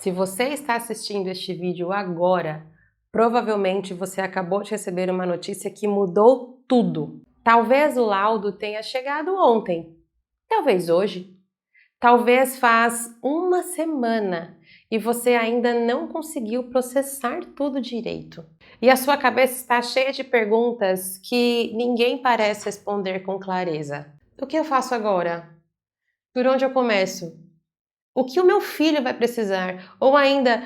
Se você está assistindo este vídeo agora, provavelmente você acabou de receber uma notícia que mudou tudo. Talvez o laudo tenha chegado ontem, talvez hoje, talvez faz uma semana e você ainda não conseguiu processar tudo direito. E a sua cabeça está cheia de perguntas que ninguém parece responder com clareza. O que eu faço agora? Por onde eu começo? O que o meu filho vai precisar? Ou ainda,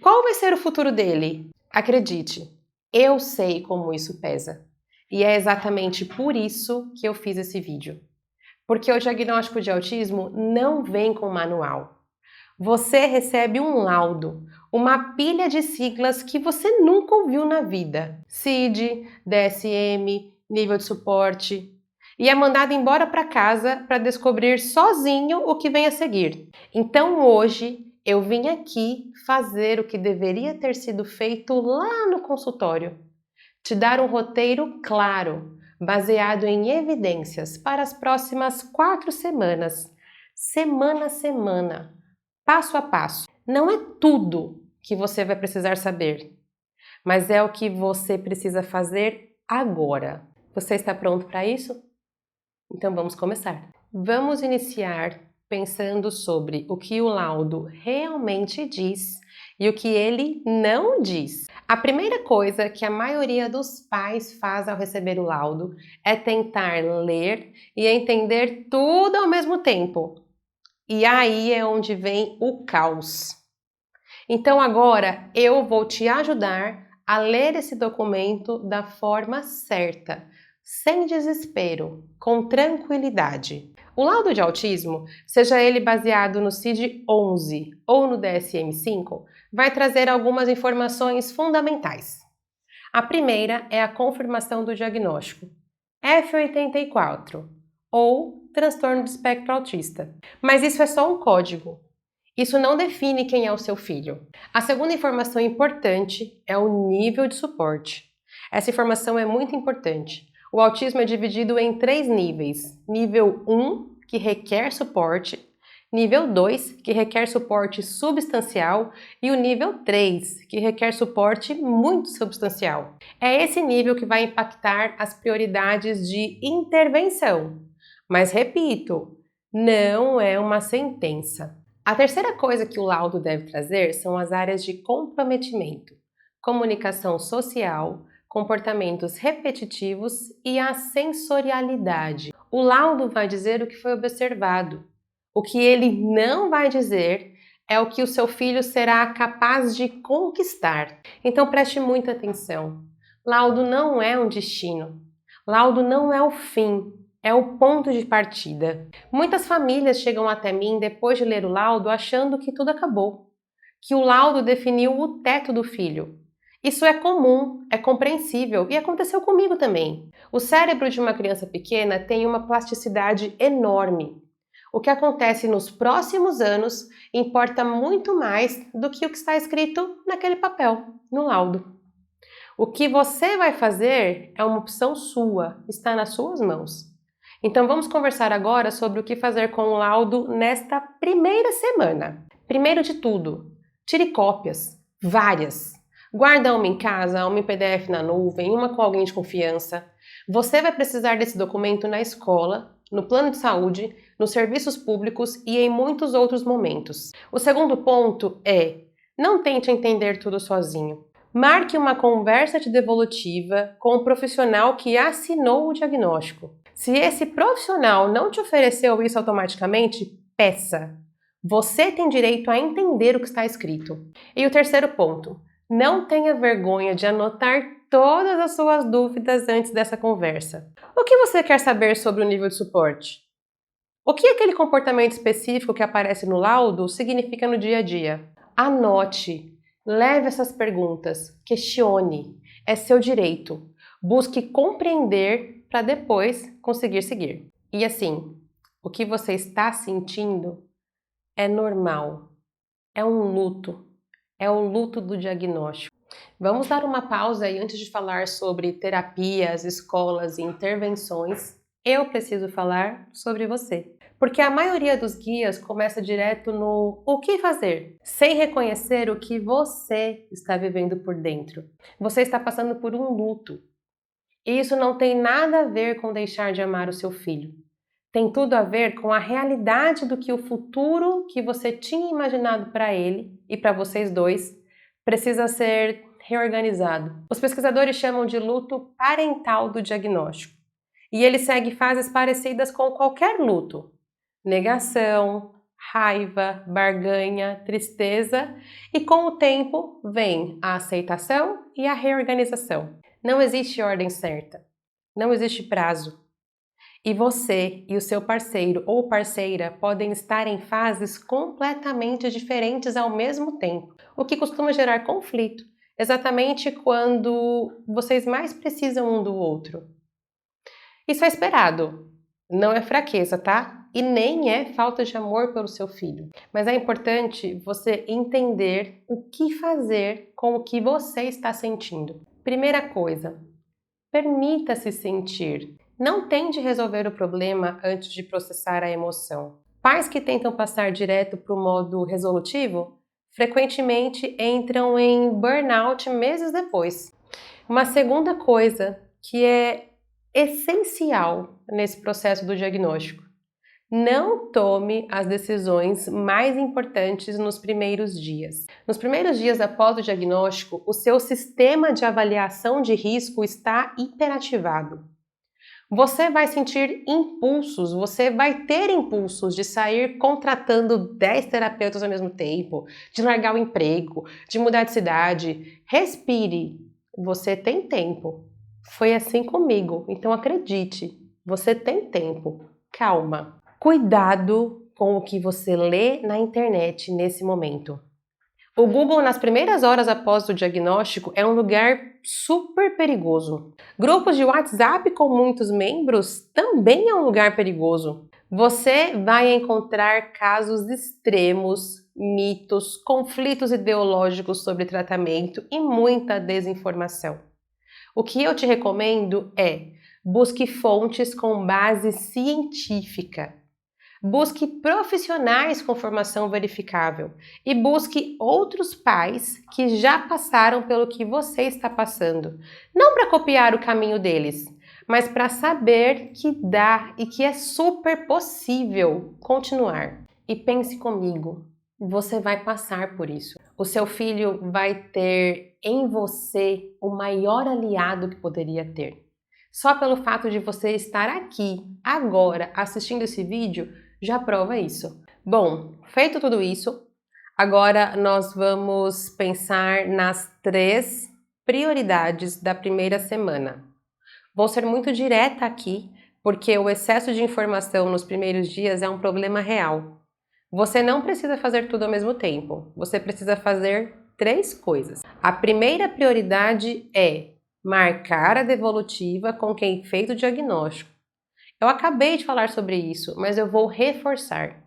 qual vai ser o futuro dele? Acredite, eu sei como isso pesa. E é exatamente por isso que eu fiz esse vídeo. Porque o diagnóstico de autismo não vem com manual. Você recebe um laudo, uma pilha de siglas que você nunca ouviu na vida. CID, DSM, nível de suporte. E é mandado embora para casa para descobrir sozinho o que vem a seguir. Então hoje eu vim aqui fazer o que deveria ter sido feito lá no consultório. Te dar um roteiro claro, baseado em evidências para as próximas 4 semanas, semana a semana, passo a passo. Não é tudo que você vai precisar saber, mas é o que você precisa fazer agora. Você está pronto para isso? Então vamos começar. Vamos iniciar pensando sobre o que o laudo realmente diz e o que ele não diz. A primeira coisa que a maioria dos pais faz ao receber o laudo é tentar ler e entender tudo ao mesmo tempo. E aí é onde vem o caos. Então agora eu vou te ajudar a ler esse documento da forma certa, sem desespero, com tranquilidade. O laudo de autismo, seja ele baseado no CID-11 ou no DSM-5, vai trazer algumas informações fundamentais. A primeira é a confirmação do diagnóstico, F84, ou transtorno do espectro autista. Mas isso é só um código. Isso não define quem é o seu filho. A segunda informação importante é o nível de suporte. Essa informação é muito importante. O autismo é dividido em 3 níveis. Nível 1, que requer suporte. Nível 2, que requer suporte substancial. E o nível 3, que requer suporte muito substancial. É esse nível que vai impactar as prioridades de intervenção. Mas repito, não é uma sentença. A terceira coisa que o laudo deve trazer são as áreas de comprometimento, comunicação social, comportamentos repetitivos e a sensorialidade. O laudo vai dizer o que foi observado. O que ele não vai dizer é o que o seu filho será capaz de conquistar. Então preste muita atenção. Laudo não é um destino. Laudo não é o fim. É o ponto de partida. Muitas famílias chegam até mim depois de ler o laudo achando que tudo acabou, que o laudo definiu o teto do filho. Isso é comum, é compreensível e aconteceu comigo também. O cérebro de uma criança pequena tem uma plasticidade enorme. O que acontece nos próximos anos importa muito mais do que o que está escrito naquele papel, no laudo. O que você vai fazer é uma opção sua, está nas suas mãos. Então vamos conversar agora sobre o que fazer com o laudo nesta primeira semana. Primeiro de tudo, tire cópias, várias. Guarda uma em casa, uma em PDF na nuvem, uma com alguém de confiança. Você vai precisar desse documento na escola, no plano de saúde, nos serviços públicos e em muitos outros momentos. O segundo ponto é: não tente entender tudo sozinho. Marque uma conversa de devolutiva com o profissional que assinou o diagnóstico. Se esse profissional não te ofereceu isso automaticamente, peça. Você tem direito a entender o que está escrito. E o terceiro ponto, não tenha vergonha de anotar todas as suas dúvidas antes dessa conversa. O que você quer saber sobre o nível de suporte? O que aquele comportamento específico que aparece no laudo significa no dia a dia? Anote, leve essas perguntas, questione, é seu direito. Busque compreender para depois conseguir seguir. E assim, o que você está sentindo é normal, é um luto, é o luto do diagnóstico. Vamos dar uma pausa e antes de falar sobre terapias, escolas e intervenções, eu preciso falar sobre você. Porque a maioria dos guias começa direto no o que fazer, sem reconhecer o que você está vivendo por dentro. Você está passando por um luto. E isso não tem nada a ver com deixar de amar o seu filho. Tem tudo a ver com a realidade do que o futuro que você tinha imaginado para ele e para vocês dois precisa ser reorganizado. Os pesquisadores chamam de luto parental do diagnóstico. E ele segue fases parecidas com qualquer luto. Negação, raiva, barganha, tristeza e com o tempo vem a aceitação e a reorganização. Não existe ordem certa, não existe prazo. E você e o seu parceiro ou parceira podem estar em fases completamente diferentes ao mesmo tempo, o que costuma gerar conflito, exatamente quando vocês mais precisam um do outro. Isso é esperado, não é fraqueza, tá? E nem é falta de amor pelo seu filho. Mas é importante você entender o que fazer com o que você está sentindo. Primeira coisa, permita-se sentir. Não tente resolver o problema antes de processar a emoção. Pais que tentam passar direto para o modo resolutivo frequentemente entram em burnout meses depois. Uma segunda coisa que é essencial nesse processo do diagnóstico: não tome as decisões mais importantes nos primeiros dias. Nos primeiros dias após o diagnóstico, o seu sistema de avaliação de risco está hiperativado. Você vai sentir impulsos, você vai ter impulsos de sair contratando 10 terapeutas ao mesmo tempo, de largar o emprego, de mudar de cidade. Respire, você tem tempo. Foi assim comigo, então acredite, você tem tempo. Calma. Cuidado com o que você lê na internet nesse momento. O Google, nas primeiras horas após o diagnóstico, é um lugar super perigoso. Grupos de WhatsApp com muitos membros também é um lugar perigoso. Você vai encontrar casos extremos, mitos, conflitos ideológicos sobre tratamento e muita desinformação. O que eu te recomendo é: busque fontes com base científica. Busque profissionais com formação verificável e busque outros pais que já passaram pelo que você está passando. Não para copiar o caminho deles, mas para saber que dá e que é super possível continuar. E pense comigo, você vai passar por isso. O seu filho vai ter em você o maior aliado que poderia ter. Só pelo fato de você estar aqui, agora, assistindo esse vídeo, já prova isso. Bom, feito tudo isso, agora nós vamos pensar nas 3 prioridades da primeira semana. Vou ser muito direta aqui, porque o excesso de informação nos primeiros dias é um problema real. Você não precisa fazer tudo ao mesmo tempo, você precisa fazer 3 coisas. A primeira prioridade é marcar a devolutiva com quem fez o diagnóstico. Eu acabei de falar sobre isso, mas eu vou reforçar.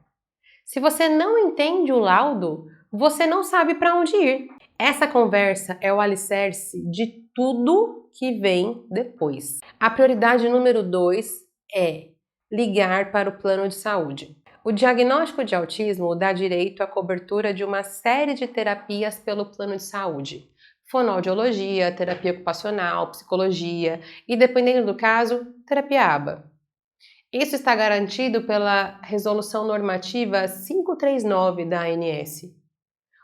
Se você não entende o laudo, você não sabe para onde ir. Essa conversa é o alicerce de tudo que vem depois. A prioridade número 2 é ligar para o plano de saúde. O diagnóstico de autismo dá direito à cobertura de uma série de terapias pelo plano de saúde. Fonoaudiologia, terapia ocupacional, psicologia e, dependendo do caso, terapia ABA. Isso está garantido pela Resolução Normativa 539 da ANS.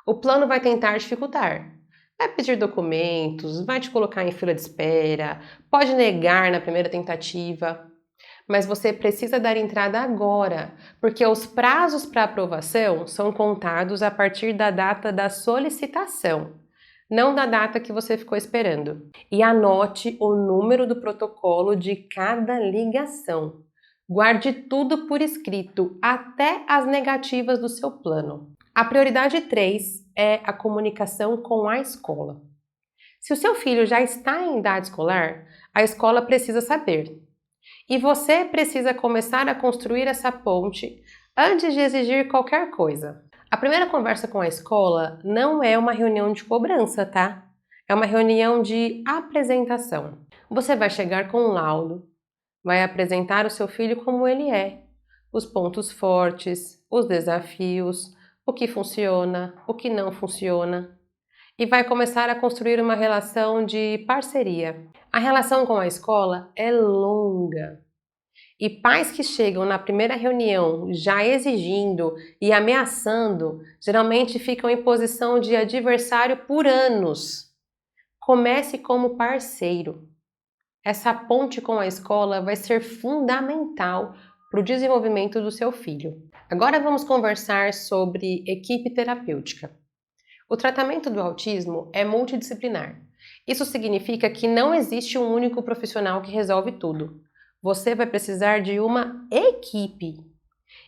O plano vai tentar dificultar. Vai pedir documentos, vai te colocar em fila de espera, pode negar na primeira tentativa. Mas você precisa dar entrada agora, porque os prazos para aprovação são contados a partir da data da solicitação, não da data que você ficou esperando. E anote o número do protocolo de cada ligação. Guarde tudo por escrito, até as negativas do seu plano. A prioridade 3 é a comunicação com a escola. Se o seu filho já está em idade escolar, a escola precisa saber. E você precisa começar a construir essa ponte antes de exigir qualquer coisa. A primeira conversa com a escola não é uma reunião de cobrança, tá? É uma reunião de apresentação. Você vai chegar com um laudo, vai apresentar o seu filho como ele é, os pontos fortes, os desafios, o que funciona, o que não funciona, e vai começar a construir uma relação de parceria. A relação com a escola é longa. E pais que chegam na primeira reunião já exigindo e ameaçando, geralmente ficam em posição de adversário por anos. Comece como parceiro. Essa ponte com a escola vai ser fundamental para o desenvolvimento do seu filho. Agora vamos conversar sobre equipe terapêutica. O tratamento do autismo é multidisciplinar. Isso significa que não existe um único profissional que resolve tudo. Você vai precisar de uma equipe.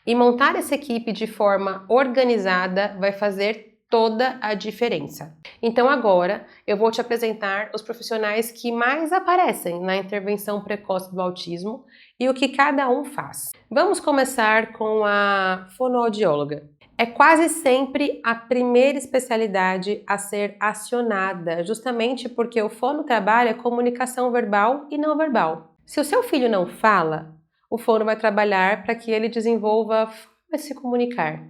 E montar essa equipe de forma organizada vai fazer toda a diferença. Então agora eu vou te apresentar os profissionais que mais aparecem na intervenção precoce do autismo e o que cada um faz. Vamos começar com a fonoaudióloga. É quase sempre a primeira especialidade a ser acionada, justamente porque o fono trabalha comunicação verbal e não verbal. Se o seu filho não fala, o fono vai trabalhar para que ele desenvolva a forma de se comunicar.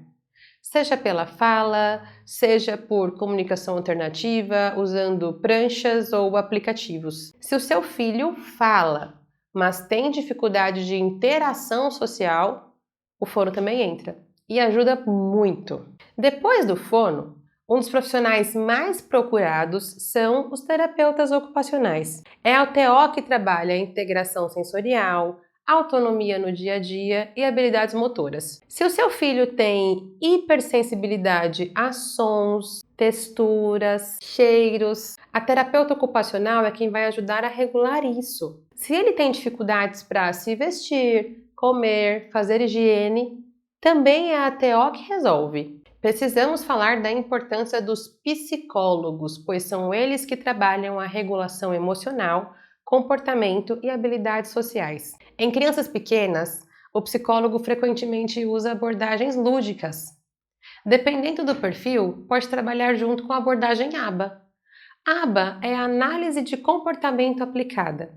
Seja pela fala, seja por comunicação alternativa, usando pranchas ou aplicativos. Se o seu filho fala, mas tem dificuldade de interação social, o fono também entra e ajuda muito. Depois do fono, um dos profissionais mais procurados são os terapeutas ocupacionais. É a TO que trabalha a integração sensorial, autonomia no dia a dia e habilidades motoras. Se o seu filho tem hipersensibilidade a sons, texturas, cheiros, a terapeuta ocupacional é quem vai ajudar a regular isso. Se ele tem dificuldades para se vestir, comer, fazer higiene, também é a TO que resolve. Precisamos falar da importância dos psicólogos, pois são eles que trabalham a regulação emocional, comportamento e habilidades sociais. Em crianças pequenas, o psicólogo frequentemente usa abordagens lúdicas. Dependendo do perfil, pode trabalhar junto com a abordagem ABA. ABA é a análise de comportamento aplicada.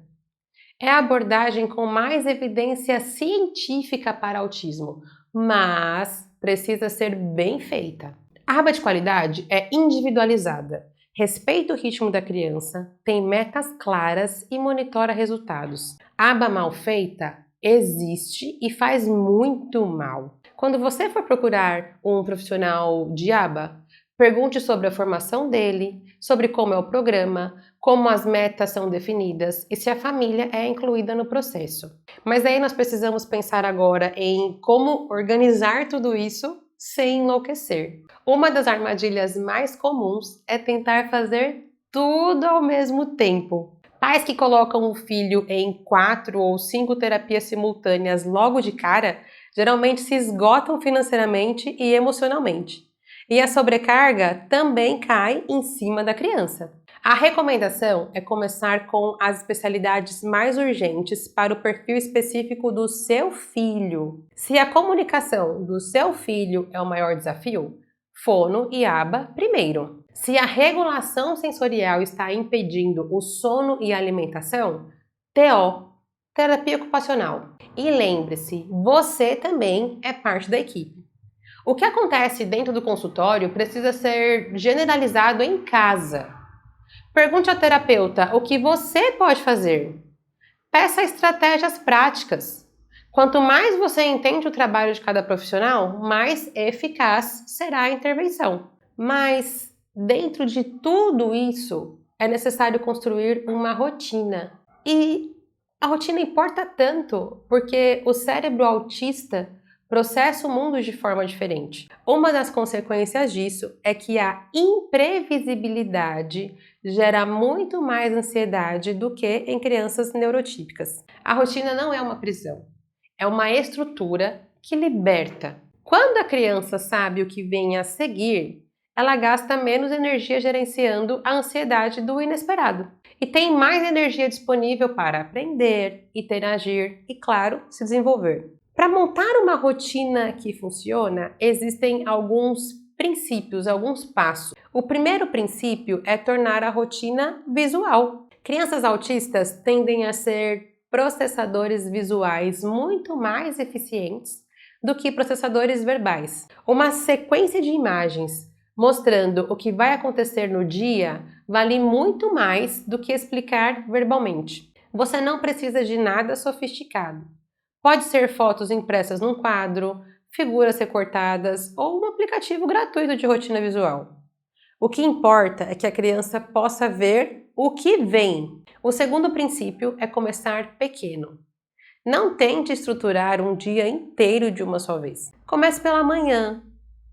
É a abordagem com mais evidência científica para autismo, mas precisa ser bem feita. A aba de qualidade é individualizada, respeita o ritmo da criança, tem metas claras e monitora resultados. A aba mal feita existe e faz muito mal. Quando você for procurar um profissional de aba, pergunte sobre a formação dele, sobre como é o programa, como as metas são definidas e se a família é incluída no processo. Mas aí nós precisamos pensar agora em como organizar tudo isso sem enlouquecer. Uma das armadilhas mais comuns é tentar fazer tudo ao mesmo tempo. Pais que colocam o filho em 4 ou 5 terapias simultâneas logo de cara, geralmente se esgotam financeiramente e emocionalmente. E a sobrecarga também cai em cima da criança. A recomendação é começar com as especialidades mais urgentes para o perfil específico do seu filho. Se a comunicação do seu filho é o maior desafio, fono e aba primeiro. Se a regulação sensorial está impedindo o sono e a alimentação, TO, terapia ocupacional. E lembre-se, você também é parte da equipe. O que acontece dentro do consultório precisa ser generalizado em casa. Pergunte ao terapeuta o que você pode fazer. Peça estratégias práticas. Quanto mais você entende o trabalho de cada profissional, mais eficaz será a intervenção. Mas, dentro de tudo isso, é necessário construir uma rotina. E a rotina importa tanto, porque o cérebro autista processa o mundo de forma diferente. Uma das consequências disso é que a imprevisibilidade gera muito mais ansiedade do que em crianças neurotípicas. A rotina não é uma prisão, é uma estrutura que liberta. Quando a criança sabe o que vem a seguir, ela gasta menos energia gerenciando a ansiedade do inesperado e tem mais energia disponível para aprender, interagir e, claro, se desenvolver. Para montar uma rotina que funciona, existem alguns princípios, alguns passos. O primeiro princípio é tornar a rotina visual. Crianças autistas tendem a ser processadores visuais muito mais eficientes do que processadores verbais. Uma sequência de imagens mostrando o que vai acontecer no dia vale muito mais do que explicar verbalmente. Você não precisa de nada sofisticado. Pode ser fotos impressas num quadro, figuras recortadas ou um aplicativo gratuito de rotina visual. O que importa é que a criança possa ver o que vem. O segundo princípio é começar pequeno. Não tente estruturar um dia inteiro de uma só vez. Comece pela manhã,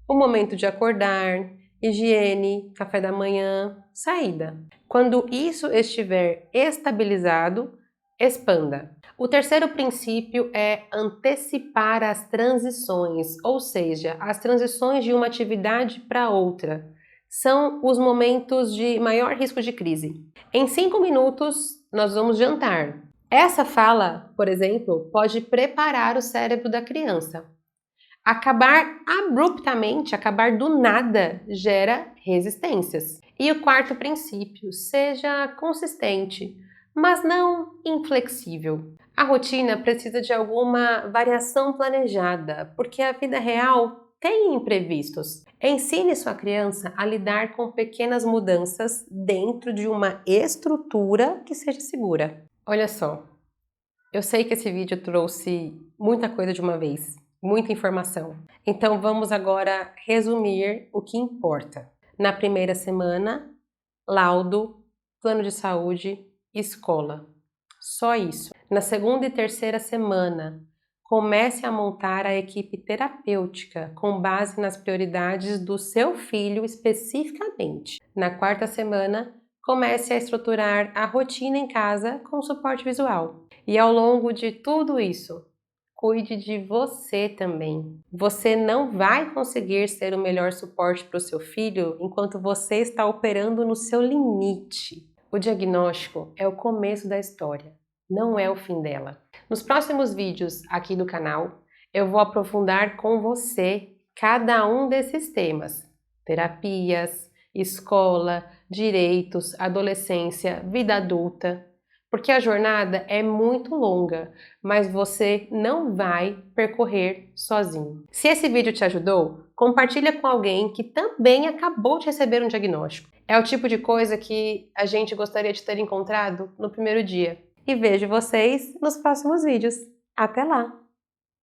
o momento de acordar, higiene, café da manhã, saída. Quando isso estiver estabilizado, expanda. O terceiro princípio é antecipar as transições, ou seja, as transições de uma atividade para outra. São os momentos de maior risco de crise. Em 5 minutos, nós vamos jantar. Essa fala, por exemplo, pode preparar o cérebro da criança. Acabar abruptamente, acabar do nada, gera resistências. E o quarto princípio, seja consistente, mas não inflexível. A rotina precisa de alguma variação planejada, porque a vida real tem imprevistos. Ensine sua criança a lidar com pequenas mudanças dentro de uma estrutura que seja segura. Olha só, eu sei que esse vídeo trouxe muita coisa de uma vez, muita informação. Então vamos agora resumir o que importa. Na primeira semana, laudo, plano de saúde, escola. Só isso. Na segunda e terceira semana, comece a montar a equipe terapêutica com base nas prioridades do seu filho especificamente. Na quarta semana, comece a estruturar a rotina em casa com suporte visual. E ao longo de tudo isso, cuide de você também. Você não vai conseguir ser o melhor suporte para o seu filho enquanto você está operando no seu limite. O diagnóstico é o começo da história, não é o fim dela. Nos próximos vídeos aqui do canal, eu vou aprofundar com você cada um desses temas: terapias, escola, direitos, adolescência, vida adulta. Porque a jornada é muito longa, mas você não vai percorrer sozinho. Se esse vídeo te ajudou, compartilha com alguém que também acabou de receber um diagnóstico. É o tipo de coisa que a gente gostaria de ter encontrado no primeiro dia. E vejo vocês nos próximos vídeos. Até lá!